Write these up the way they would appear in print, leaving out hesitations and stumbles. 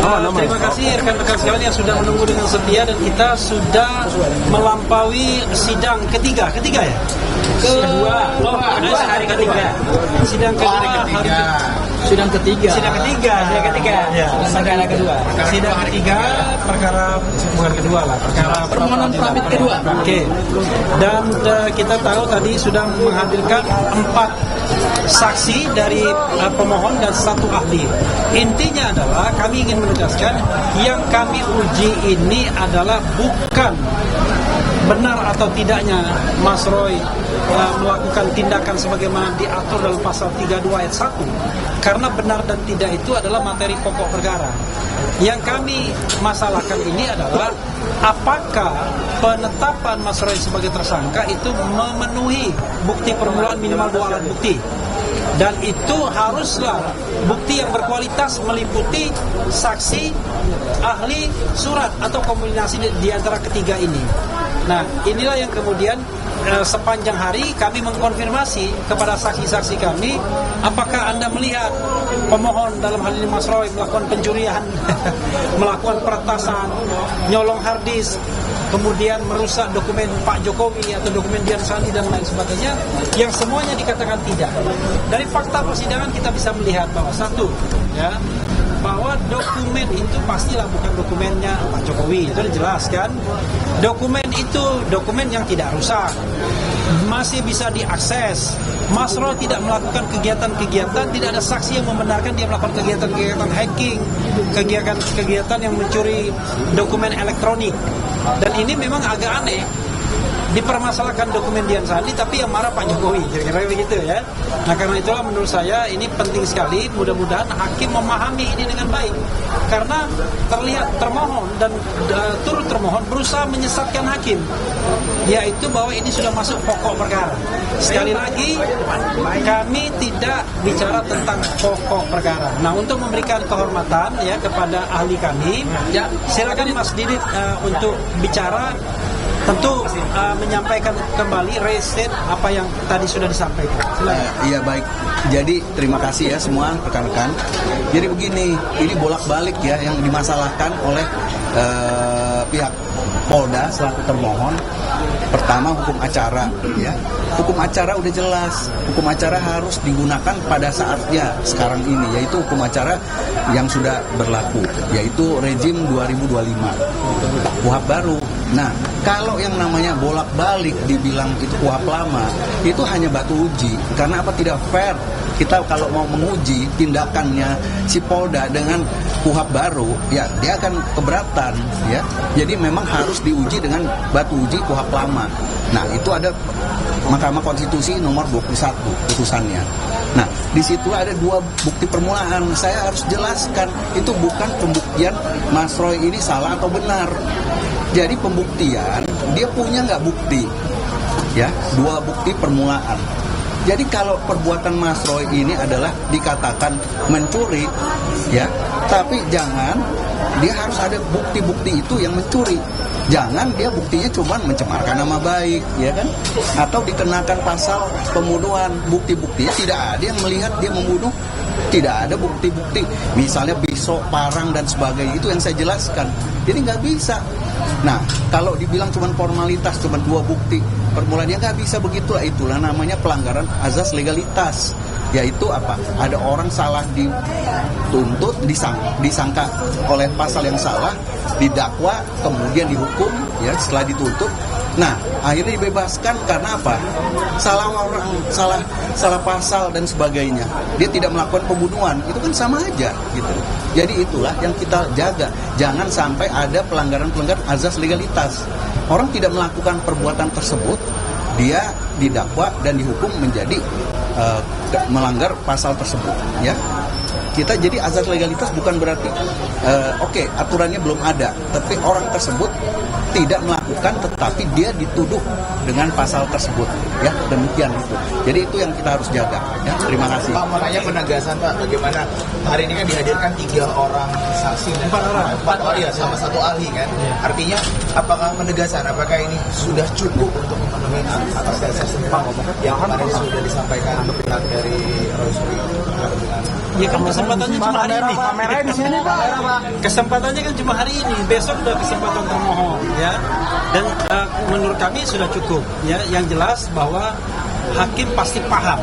Terima kasih rekan-rekan sekalian yang sudah menunggu dengan setia, dan kita sudah melampaui sidang ketiga ya? Kedua. Hari ketiga. Sidang ketiga. Sidang ketiga. Ya. Perkara kedua. Sidang ketiga, perkara bukan kedua lah, perkara permohonan pramit kedua. Oke. Dan kita tahu tadi sudah menghadirkan 4 saksi dari pemohon dan 1 ahli. Intinya adalah kami ingin menegaskan yang kami uji ini adalah bukan benar atau tidaknya Mas Roy melakukan tindakan sebagaimana diatur dalam pasal 32 ayat 1, karena benar dan tidak itu adalah materi pokok perkara. Yang kami masalahkan ini adalah apakah penetapan Mas Roy sebagai tersangka itu memenuhi bukti permulaan minimal 2 alat bukti, dan itu haruslah bukti yang berkualitas meliputi saksi, ahli, surat atau kombinasi di antara ketiga ini. Nah, inilah yang kemudian sepanjang hari kami mengkonfirmasi kepada saksi-saksi kami, apakah Anda melihat pemohon dalam hal ini Mas Roy melakukan pencurian, melakukan peretasan, nyolong harddisk, kemudian merusak dokumen Pak Jokowi atau dokumen Dian Sandi dan lain sebagainya, yang semuanya dikatakan tidak. Dari fakta persidangan kita bisa melihat bahwa satu, ya, bahwa dokumen itu pastilah bukan dokumennya Pak Jokowi, itu dijelaskan. Dokumen itu dokumen yang tidak rusak, masih bisa diakses. Mas Roy tidak melakukan kegiatan-kegiatan, tidak ada saksi yang membenarkan dia melakukan kegiatan-kegiatan hacking, kegiatan yang mencuri dokumen elektronik. Dan ini memang agak aneh, dipermasalahkan dokumen Dian Sandi tapi yang marah Pak Jokowi, kira-kira begitu ya. Nah, karena itulah menurut saya ini penting sekali, mudah-mudahan hakim memahami ini dengan baik, karena terlihat termohon dan turut termohon berusaha menyesatkan hakim, yaitu bahwa ini sudah masuk pokok perkara. Sekali lagi, kami tidak bicara tentang pokok perkara. Nah, untuk memberikan kehormatan ya kepada ahli kami, ya silakan Mas Didit untuk bicara. Tentu menyampaikan kembali reset apa yang tadi sudah disampaikan. Iya, baik. Jadi terima kasih ya semua rekan-rekan. Jadi begini, ini bolak-balik ya yang dimasalahkan oleh pihak Polda selaku termohon. Pertama, hukum acara ya. Hukum acara udah jelas. Hukum acara harus digunakan pada saatnya sekarang ini, yaitu hukum acara yang sudah berlaku, yaitu rezim 2025 KUHP baru. Nah, kalau yang namanya bolak-balik dibilang itu KUHP lama, itu hanya batu uji. Karena apa? Tidak fair. Kita kalau mau menguji tindakannya si Polda dengan KUHP baru, ya dia akan keberatan ya. Jadi memang harus diuji dengan batu uji KUHP lama. Nah, itu ada Mahkamah Konstitusi nomor 21 putusannya. Nah, di situ ada 2 bukti permulaan. Saya harus jelaskan, itu bukan pembuktian Mas Roy ini salah atau benar. Jadi pembuktian, dia punya nggak bukti? Ya, 2 bukti permulaan. Jadi kalau perbuatan Mas Roy ini adalah dikatakan mencuri, ya, tapi jangan dia harus ada bukti-bukti itu yang mencuri. Jangan dia buktinya cuma mencemarkan nama baik, ya kan? Atau dikenakan pasal pembunuhan. Bukti-buktinya tidak ada yang melihat dia membunuh. Tidak ada bukti-bukti. Misalnya pisau, parang, dan sebagainya. Itu yang saya jelaskan. Jadi nggak bisa. Nah, kalau dibilang cuma formalitas, cuma 2 bukti permulaan, ya nggak bisa begitulah. Itulah namanya pelanggaran azas legalitas. Yaitu apa? Ada orang salah dituntut, disangka oleh pasal yang salah, didakwa, kemudian dihukum, ya setelah dituntut. Nah, akhirnya dibebaskan karena apa? Salah orang, salah pasal dan sebagainya. Dia tidak melakukan pembunuhan, itu kan sama aja, gitu. Jadi itulah yang kita jaga. Jangan sampai ada pelanggaran-pelanggaran azas legalitas. Orang tidak melakukan perbuatan tersebut, dia didakwa dan dihukum menjadi melanggar pasal tersebut, ya. Kita jadi azas legalitas bukan berarti oke, aturannya belum ada, tapi orang tersebut tidak melakukan tetapi dia dituduh dengan pasal tersebut, ya, demikian itu. Jadi itu yang kita harus jaga, ya. Terima kasih. Pak, makanya penegasan Pak, bagaimana hari ini kan dihadirkan 3 orang saksi dan 4 orang ya, sama 1 ahli kan. Artinya apakah penegasan, apakah ini sudah cukup untuk memenuhi atas dasar yang kemarin sudah disampaikan pihak dari Roy Suryo dengan Ya kan kesempatannya cuma hari ini. Kamera di sini Pak. Kesempatannya kan cuma hari ini, besok udah kesempatan termohon ya. Dan menurut kami sudah cukup ya. Yang jelas bahwa hakim pasti paham.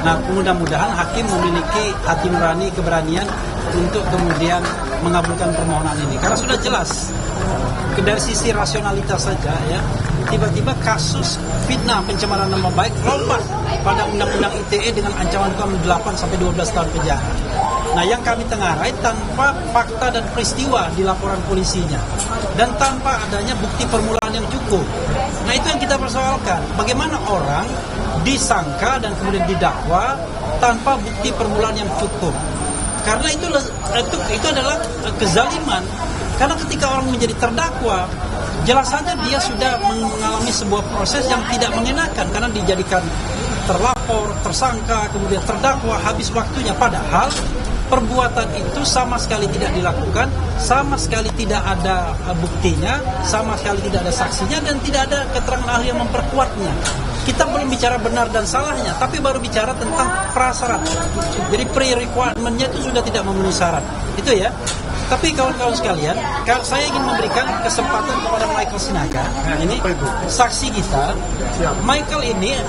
Nah, mudah-mudahan hakim memiliki hati nurani, keberanian untuk kemudian mengabulkan permohonan ini. Karena sudah jelas dari sisi rasionalitas saja ya. Tiba-tiba kasus fitnah pencemaran nama baik lompat pada Undang-Undang ITE dengan ancaman hukuman 8 sampai 12 tahun penjara. Nah, yang kami tengarai tanpa fakta dan peristiwa di laporan polisinya dan tanpa adanya bukti permulaan yang cukup. Nah, itu yang kita persoalkan. Bagaimana orang disangka dan kemudian didakwa tanpa bukti permulaan yang cukup? Karena itu adalah kezaliman. Karena ketika orang menjadi terdakwa, jelas saja dia sudah mengalami sebuah proses yang tidak mengenakan karena dijadikan terlapor, tersangka, kemudian terdakwa, habis waktunya. Padahal perbuatan itu sama sekali tidak dilakukan, sama sekali tidak ada buktinya, sama sekali tidak ada saksinya, dan tidak ada keterangan ahli yang memperkuatnya. Kita belum bicara benar dan salahnya, tapi baru bicara tentang prasyarat. Jadi pre-requirement-nya itu sudah tidak memenuhi syarat. Itu ya. Tapi kawan-kawan sekalian, saya ingin memberikan kesempatan kepada Michael Sinaga. Nah, ini saksi kita. Michael ini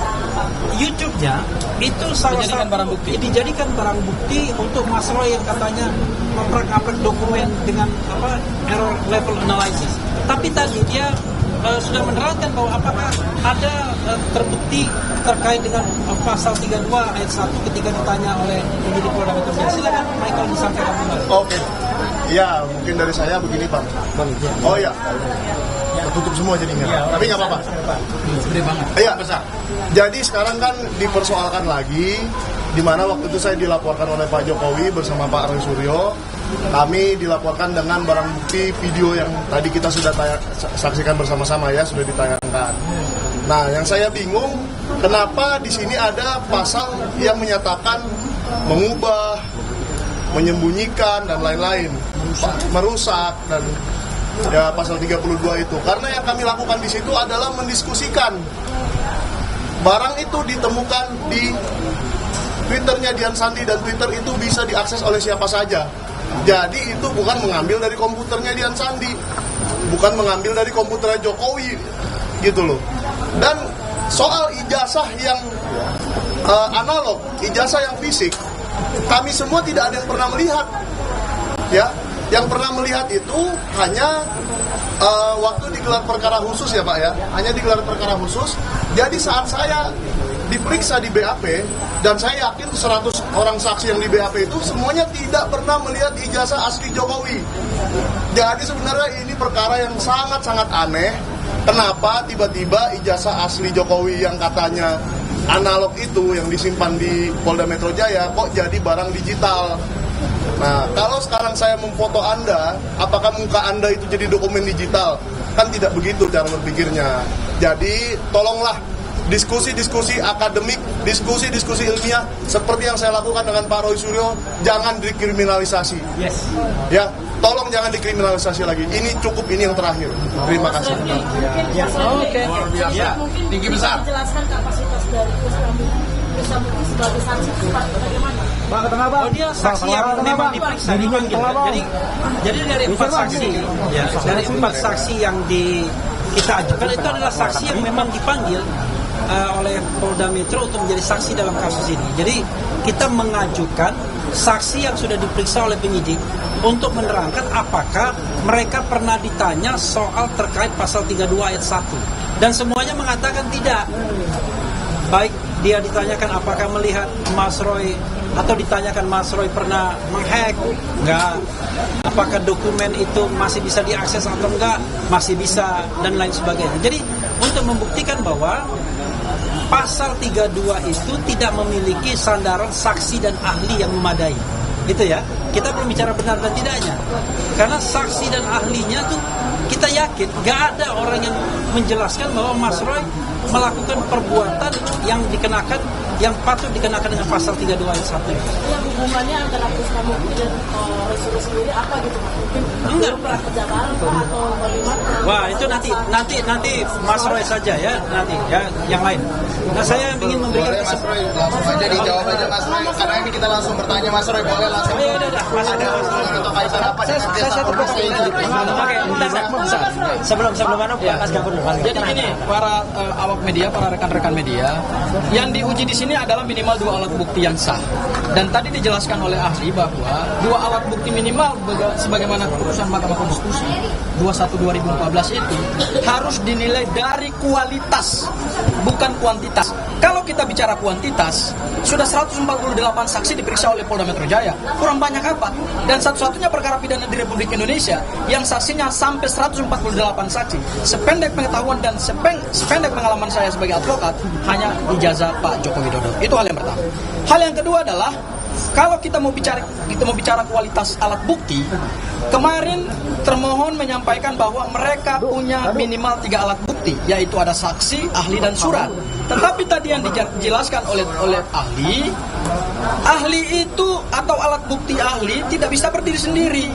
YouTube-nya itu salah satu dijadikan barang bukti untuk Mas Roy yang katanya memprak-aprak dokumen dengan error level analysis. Tapi tadi dia sudah menerangkan bahwa apakah ada terbukti terkait dengan pasal 32 ayat 1 ketika ditanya oleh penyidik Polda Metro Jaya. Silakan Michael disampaikan kembali. Oke. Ya, mungkin dari saya begini Pak. Oh ya, tertutup semua jadinya. Tapi nggak apa-apa. Gede banget. Iya, besar. Jadi sekarang kan dipersoalkan lagi, di mana waktu itu saya dilaporkan oleh Pak Jokowi bersama Pak Roy Suryo. Kami dilaporkan dengan barang bukti video yang tadi kita sudah saksikan bersama-sama ya, sudah ditayangkan. Nah, yang saya bingung, kenapa di sini ada pasal yang menyatakan mengubah, menyembunyikan dan lain-lain, merusak dan ya pasal 32 itu. Karena yang kami lakukan di situ adalah mendiskusikan. Barang itu ditemukan di Twitternya Dian Sandi dan Twitter itu bisa diakses oleh siapa saja. Jadi itu bukan mengambil dari komputernya Dian Sandi, bukan mengambil dari komputernya Jokowi, gitu loh. Dan soal ijazah yang analog, ijazah yang fisik, kami semua tidak ada yang pernah melihat, ya. Yang pernah melihat itu hanya waktu digelar perkara khusus ya Pak ya, hanya digelar perkara khusus. Jadi saat saya diperiksa di BAP, dan saya yakin 100 orang saksi yang di BAP itu semuanya tidak pernah melihat ijazah asli Jokowi. Jadi sebenarnya ini perkara yang sangat-sangat aneh. Kenapa tiba-tiba ijazah asli Jokowi yang katanya analog itu yang disimpan di Polda Metro Jaya kok jadi barang digital? Nah, kalau sekarang saya memfoto Anda, apakah muka Anda itu jadi dokumen digital? Kan tidak begitu cara berpikirnya. Jadi tolonglah diskusi-diskusi akademik, diskusi-diskusi ilmiah seperti yang saya lakukan dengan Pak Roy Suryo, jangan dikriminalisasi. Yes. Ya, tolong jangan dikriminalisasi lagi. Ini cukup, ini yang terakhir. Terima kasih. Oke. Ya, tinggi besar. Jelaskan kapasitas dari bisa mungkin sebagai saksi bagaimana? Pak, ketengah Pak. Oh, dia saksi yang memang diperiksa, dipanggil. Jadi dari 4 saksi, ya, dari 4 saksi yang kita ajukan itu adalah saksi yang memang dipanggil oleh Polda Metro untuk menjadi saksi dalam kasus ini. Jadi kita mengajukan saksi yang sudah diperiksa oleh penyidik untuk menerangkan apakah mereka pernah ditanya soal terkait pasal 32 ayat 1. Dan semuanya mengatakan tidak. Baik dia ditanyakan apakah melihat Mas Roy, atau ditanyakan Mas Roy pernah menghack, enggak. Apakah dokumen itu masih bisa diakses atau enggak, masih bisa, dan lain sebagainya. Jadi untuk membuktikan bahwa pasal 32 itu tidak memiliki sandaran saksi dan ahli yang memadai. Itu ya, kita belum bicara benar dan tidaknya. Karena saksi dan ahlinya tuh kita yakin gak ada orang yang menjelaskan bahwa Mas Roy melakukan perbuatan yang patut dikenakan dengan pasal 32 ayat 1. Yang hubungannya antara Krisnamurti dan Roy Suryo sendiri apa gitu Pak? Mungkin Enggak. pernah kerja bareng Pak atau bagaimana? Wah, itu nanti Mas Roy saja ya, nanti ya yang lain. Nah, saya ingin memberikan Boleh Mas Roy, langsung aja dijawab aja Mas Roy. Karena ini kita langsung bertanya Mas Roy, boleh langsung. Oh, iya, udah. Mas Ada hubungan atau kaitan apa dengan jasa promosi ini? Oke, bentar. Sebelum mana Mas Gafur dulu. Jadi gini, para awak media, para rekan-rekan media, yang diuji di sini adalah minimal 2 alat bukti yang sah. Dan tadi dijelaskan oleh ahli bahwa 2 alat bukti minimal sebagaimana keputusan Mahkamah Konstitusi 21/2014 itu harus dinilai dari kualitas, bukan kuantitas. Kalau kita bicara kuantitas, sudah 148 saksi diperiksa oleh Polda Metro Jaya. Kurang banyak apa? Dan satu-satunya perkara pidana di Republik Indonesia yang saksinya sampai 148 saksi. Sependek pengetahuan dan sependek pengalaman saya sebagai advokat, hanya ijazah Pak Joko Widodo. Itu hal yang pertama. Hal yang kedua adalah kalau kita mau bicara kualitas alat bukti, kemarin termohon menyampaikan bahwa mereka punya minimal 3 alat bukti, yaitu ada saksi, ahli, dan surat. Tetapi tadi yang dijelaskan oleh ahli itu atau alat bukti ahli tidak bisa berdiri sendiri.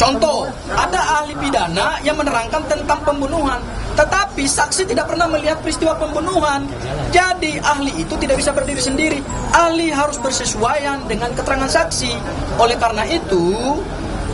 Contoh, ada ahli pidana yang menerangkan tentang pembunuhan, tetapi saksi tidak pernah melihat peristiwa pembunuhan. Jadi ahli itu tidak bisa berdiri sendiri. Ahli harus bersesuaian dengan keterangan saksi. Oleh karena itu,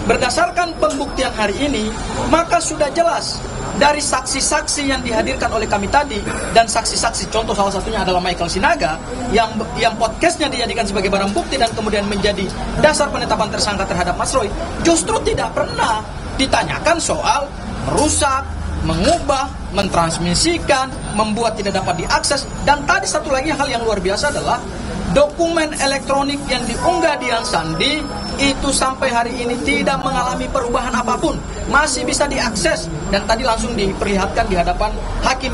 berdasarkan pembuktian hari ini, maka sudah jelas dari saksi-saksi yang dihadirkan oleh kami tadi dan saksi-saksi, contoh salah satunya adalah Michael Sinaga yang podcastnya dijadikan sebagai barang bukti dan kemudian menjadi dasar penetapan tersangka terhadap Mas Roy, justru tidak pernah ditanyakan soal merusak, mengubah, mentransmisikan, membuat tidak dapat diakses. Dan tadi satu lagi hal yang luar biasa adalah dokumen elektronik yang diunggah Dian Sandi itu sampai hari ini tidak mengalami perubahan apapun, masih bisa diakses dan tadi langsung diperlihatkan di hadapan hakim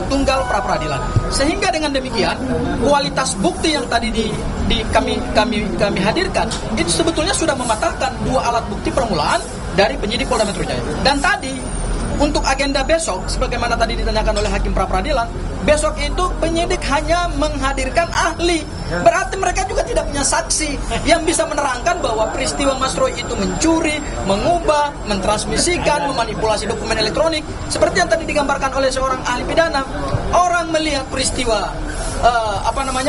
tunggal pra peradilan. Sehingga dengan demikian kualitas bukti yang tadi kami hadirkan itu sebetulnya sudah mematahkan 2 alat bukti permulaan dari penyidik Polda Metro Jaya. Dan tadi untuk agenda besok, sebagaimana tadi ditanyakan oleh hakim pra peradilan, besok itu penyidik hanya menghadirkan ahli. Berarti mereka juga tidak punya saksi yang bisa menerangkan bahwa peristiwa Mas Roy itu mencuri, mengubah, mentransmisikan, memanipulasi dokumen elektronik. Seperti yang tadi digambarkan oleh seorang ahli pidana. Orang melihat peristiwa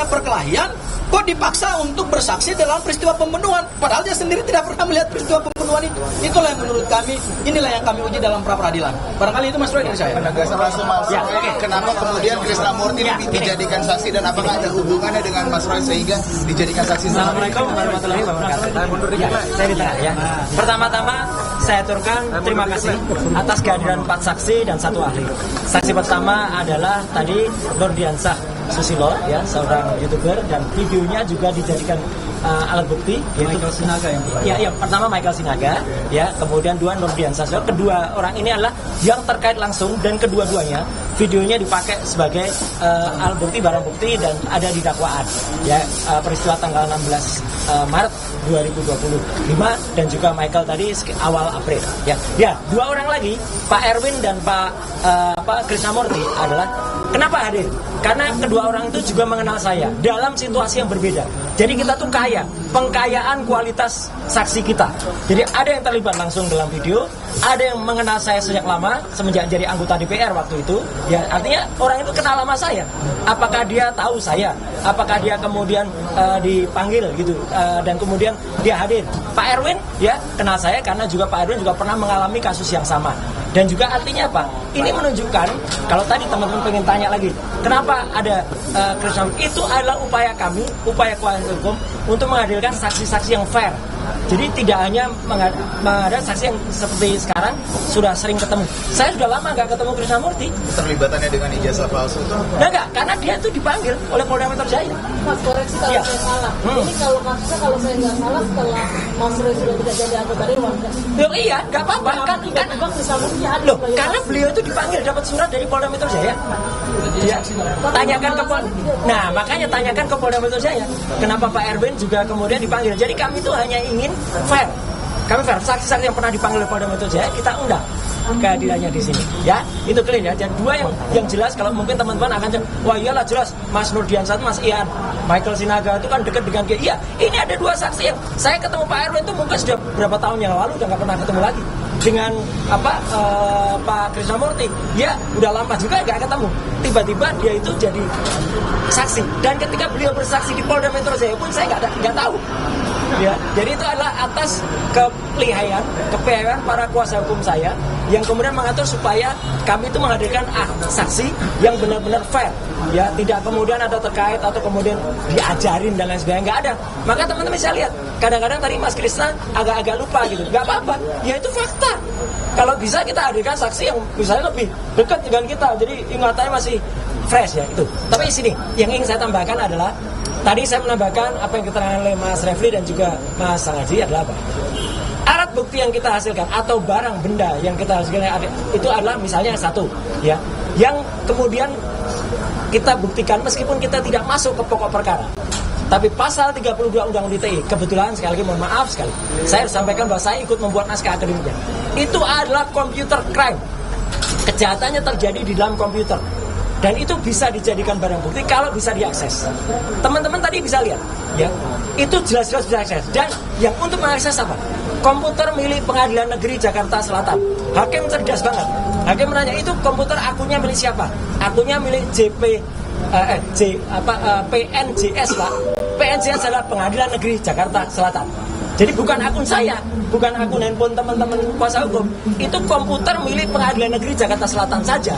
perkelahian, kok dipaksa untuk bersaksi dalam peristiwa pembunuhan, padahal dia sendiri tidak pernah melihat peristiwa pembunuhan itu. Itulah yang menurut kami, inilah yang kami uji dalam pra peradilan. Barangkali itu Mas Roy dari saya. Penegasan langsung Mas Roy, kenapa kemudian Krisnamurti dijadikan saksi dan apakah ada hubungannya dengan Mas Roy sehingga dijadikan saksi? Assalamualaikum warahmatullahi wabarakatuh. Saya di tengah ya. Pertama-tama saya aturkan terima kasih atas kehadiran 4 saksi dan 1 ahli. Saksi pertama adalah tadi Nurdiansah Susilo, ya, seorang YouTuber, dan videonya juga dijadikan alat bukti, yaitu Michael Sinaga yang pertama Michael Sinaga, ya, kemudian 2 Nurdiansah. Kedua orang ini adalah yang terkait langsung dan kedua-duanya videonya dipakai sebagai alat bukti, barang bukti dan ada di dakwaan, ya, peristiwa tanggal 16 Maret 2025 dan juga Michael tadi awal April, ya. Ya, 2 orang lagi, Pak Erwin dan Pak Krisnamurti adalah kenapa hadir? Karena kedua orang itu juga mengenal saya dalam situasi yang berbeda. Jadi kita tuh kaya, pengkayaan kualitas saksi kita. Jadi ada yang terlibat langsung dalam video, ada yang mengenal saya sejak lama, semenjak jadi anggota DPR waktu itu. Ya, artinya orang itu kenal sama saya. Apakah dia tahu saya? Apakah dia kemudian dipanggil gitu dan kemudian dia hadir? Pak Erwin, ya, kenal saya karena juga Pak Erwin juga pernah mengalami kasus yang sama. Dan juga artinya apa? Ini menunjukkan, kalau tadi teman-teman pengen tanya lagi, kenapa ada Krisnamurti? Itu adalah upaya kami, upaya kuasa hukum untuk menghadirkan saksi-saksi yang fair. Jadi tidak hanya mengadakan saksi yang seperti sekarang sudah sering ketemu. Saya sudah lama nggak ketemu Krisnamurti. Terlibatannya dengan ijazah palsu itu? Enggak, karena dia itu dipanggil oleh Polda Metro Jaya. Mas, koreksi kalau Ya. saya salah. Ini kalau kasusnya, kalau saya nggak salah, setelah Mas Roy sudah tidak jadi anggota Dewan, kan? Loh, iya, nggak apa-apa kan? Tiba-tiba Krisnamurti hadir Loh, sebagai karena saksi. beliau itu dipanggil dapat surat dari Polda Metro Jaya. Ya, tanyakan ke Polda. Nah, makanya tanyakan ke Polda Metro Jaya. Kenapa Pak Erwin juga kemudian dipanggil? Jadi kami itu hanya ingin fair. Kami fair. Saksi-saksi yang pernah dipanggil oleh Polda Metro Jaya kita undang. kehadirannya di sini. Ya, itu clear ya. Dan dua yang jelas kalau mungkin teman-teman akan wah iyalah jelas Mas Nurdiansah, Mas Ian, Michael Sinaga itu kan dekat dengan dia. Iya, ini ada dua saksi yang saya ketemu Pak Erwin itu mungkin sudah berapa tahun yang lalu udah nggak pernah ketemu lagi. Dengan Pak Krisnamurti, ya udah lama juga nggak ketemu. Tiba-tiba dia itu jadi saksi. Dan ketika beliau bersaksi di Polda Metro Jaya pun saya nggak tahu. Ya, jadi itu adalah atas kepelihayan para kuasa hukum saya yang kemudian mengatur supaya kami itu menghadirkan saksi yang benar-benar fair, ya tidak kemudian ada terkait atau kemudian diajarin dan lain sebagainya, nggak ada. Maka teman-teman bisa lihat, kadang-kadang tadi Mas Krisna agak-agak lupa gitu, nggak apa-apa, ya itu fakta. Kalau bisa kita hadirkan saksi yang misalnya lebih dekat dengan kita, jadi ingatannya masih fresh ya itu. Tapi di sini yang ingin saya tambahkan adalah tadi saya menambahkan apa yang diterangkan oleh Mas Refli dan juga Mas Sangaji adalah apa? Alat bukti yang kita hasilkan atau barang benda yang kita hasilkan itu adalah misalnya satu, ya, yang kemudian kita buktikan meskipun kita tidak masuk ke pokok perkara. Tapi pasal 32 Undang-Undang ITE, kebetulan sekali lagi mohon maaf sekali, saya harus sampaikan bahwa saya ikut membuat naskah akademiknya. Itu adalah computer crime. Kejahatannya terjadi di dalam komputer. Dan itu bisa dijadikan barang bukti kalau bisa diakses. Teman-teman tadi bisa lihat, ya, itu jelas-jelas bisa diakses. Dan yang untuk mengakses apa? Komputer milik Pengadilan Negeri Jakarta Selatan. Hakim cerdas banget. Hakim menanya, itu komputer akunnya milik siapa? Akunnya milik PNJS, Pak. PNJS adalah Pengadilan Negeri Jakarta Selatan. Jadi bukan akun saya, bukan akun handphone teman-teman kuasa hukum. Itu komputer milik Pengadilan Negeri Jakarta Selatan saja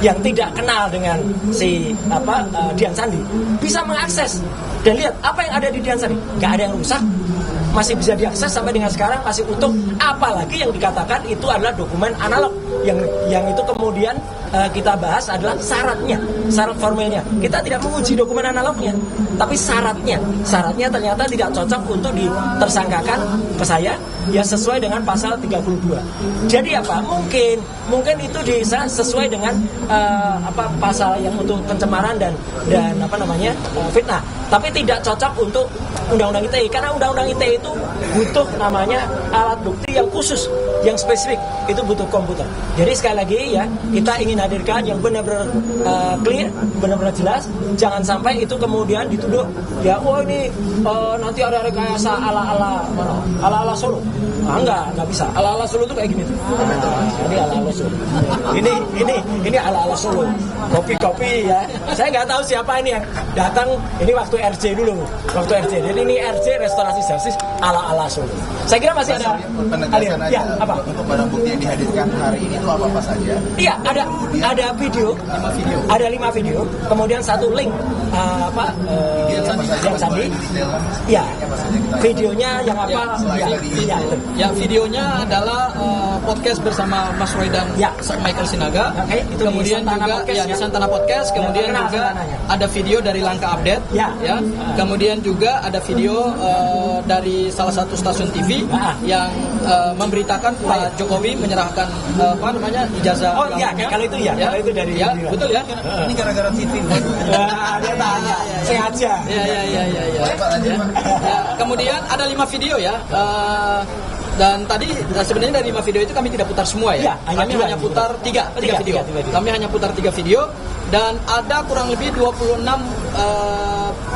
yang tidak kenal dengan si Dian Sandi bisa mengakses. Dan lihat apa yang ada di Dian Sandi, nggak ada yang rusak, masih bisa diakses sampai dengan sekarang, masih utuh. Apalagi yang dikatakan itu adalah dokumen analog yang itu kemudian kita bahas adalah syaratnya, syarat formilnya. Kita tidak menguji dokumen analognya, tapi syaratnya ternyata tidak cocok untuk ditersangkakan ke saya, ya sesuai dengan pasal 32. Jadi apa? Mungkin itu bisa sesuai dengan pasal yang untuk pencemaran dan fitnah. Tapi tidak cocok untuk Undang-Undang ITE, karena Undang-Undang ITE itu butuh namanya alat bukti yang khusus, yang spesifik, itu butuh komputer. Jadi sekali lagi ya, kita ingin hadirkan yang benar-benar clear, benar-benar jelas. Jangan sampai itu kemudian dituduh, ya ini nanti ada rekayasa ala Solo. Enggak bisa. Ala Solo itu kayak gini tuh. Ini ala Solo. Ini ala Solo. Kopi ya. Saya nggak tahu siapa ini yang datang. Ini waktu RJ dulu. Jadi ini RJ Restorasi Justice ala Solo. Saya kira masih ada penegasan aja. Ya, apa? Untuk barang bukti yang dihadirkan hari ini itu apa saja? Iya, ada video. 5 video. Ada 5 video. Kemudian satu link Dian Sandi. Iya. Videonya yang apa? Ya, videonya adalah podcast bersama Mas Roy dan Michael Sinaga. Itu kemudian juga di Santana Podcast. Kemudian juga ada video dari Langkah Update. Ya. Kemudian juga ada video dari salah satu stasiun TV yang memberitakan Pak Jokowi menyerahkan ijazah. Oh iya, kalau itu ya. Kalau itu dari betul ya. Ini gara-gara TV. Dia tanya. Saya aja. Kemudian ada 5 video ya. Dan tadi sebenarnya dari 5 video itu kami tidak putar semua ya. Kami hanya putar 3 video. Kami hanya putar 3 video dan ada kurang lebih 26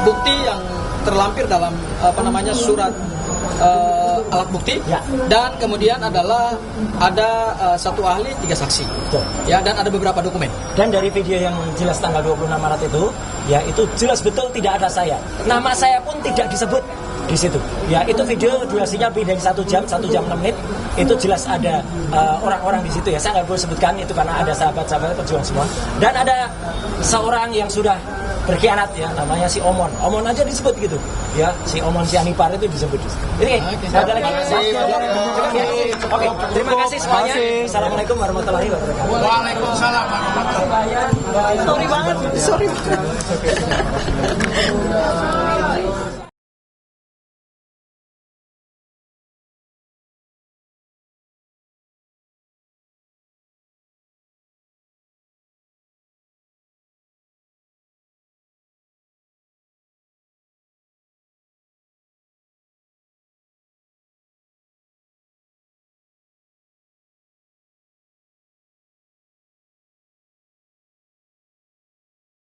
bukti yang terlampir dalam surat alat bukti. Dan kemudian adalah ada 1 ahli 3 saksi. Ya, dan ada beberapa dokumen. Dan dari video yang jelas tanggal 26 Maret itu, ya itu jelas betul tidak ada saya. Nama saya pun tidak disebut di situ. Ya, itu video durasinya lebih dari 1 jam 6 menit. Itu jelas ada orang-orang di situ ya. Saya nggak boleh sebutkan itu karena ada sahabat-sahabat perjuangan semua. Dan ada seorang yang sudah berkhianat ya, namanya si Omon aja disebut gitu ya, si Omon si Anipar itu disebut. Oke, ada lagi. Oke, terima kasih semuanya. Assalamualaikum warahmatullahi wabarakatuh. Waalaikumsalam warahmatullahi wabarakatuh. Sorry banget.